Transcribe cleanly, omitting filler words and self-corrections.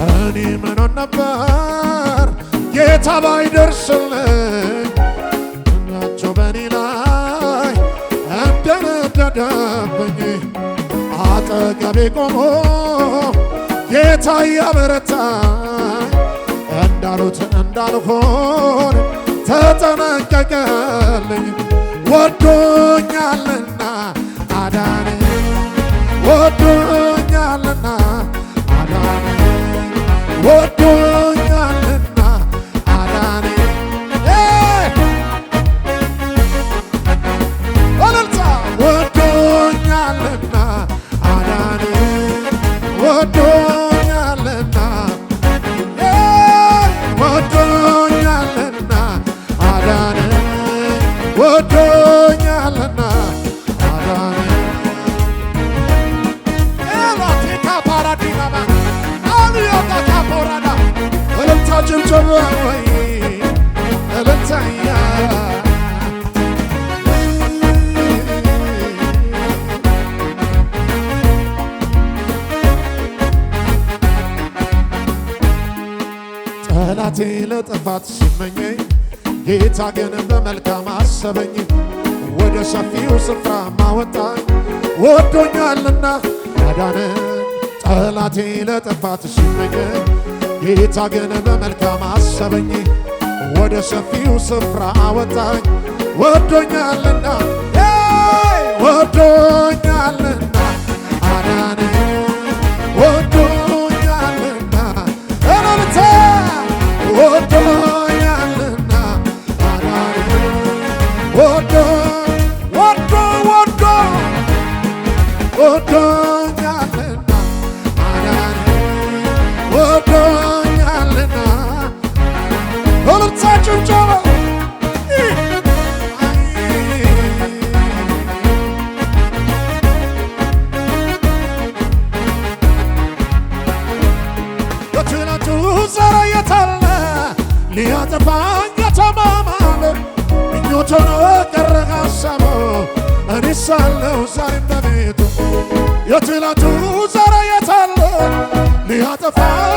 እኔ ምን ነበር ጌታ ባይደርስልኝ ናቸው በኔ ላይ እንደነደደብኝ አጠገቤ ቆሞ ጌታ እያበረታኝ እንዳሉት እንዳልሆን ተጠነቀቀልኝ። ወዶኛልና አዳነኝ ወዶኛልና አዳነኝ ወዶኛልና አዳነኝ ወለልታ ወዶኛልና አዳነኝ ወዶኛልና ወዶኛልና አዳነኝ ወዶኛልና አዳነኝ ኤላቴካ ፓራዲናማ አልዮታ ካፖራዳ እልልታ ጭብጨባ ወይ እልልታያ ጠላቴ ለጥፋት ሲመኘኝ ጌታ ግን በመልካም አሰበኝ። ወደ ሰፊው ስፍራ ማወጣኝ ወዶኛልና አዳነኝ። ጠላቴ ለጥፋት ሲመኘኝ ጌታ ግን በመልካም አሰበኝ። ወደ ሰፊው ስፍራ አወጣኝ ወዶኛልና ወዶኛልና አዳነኝ ወዶኛልና እልልታ ወዶኛልና አዳነኝ ወዶ ወዶ ወዶ ወዶኛልና አዳነኝ ወዶኛልና እልልታ ጭብጨባ በትናንቱ ዛሬ የታለ ሊያጠፋኝ የተማማለ ምኞት ሆኖ ቀረ ሀሳቡ እኔ ሳለሁ ዛሬም በቤቱ የትናንቱ ዛሬ የታለ ሊያጠፋኝ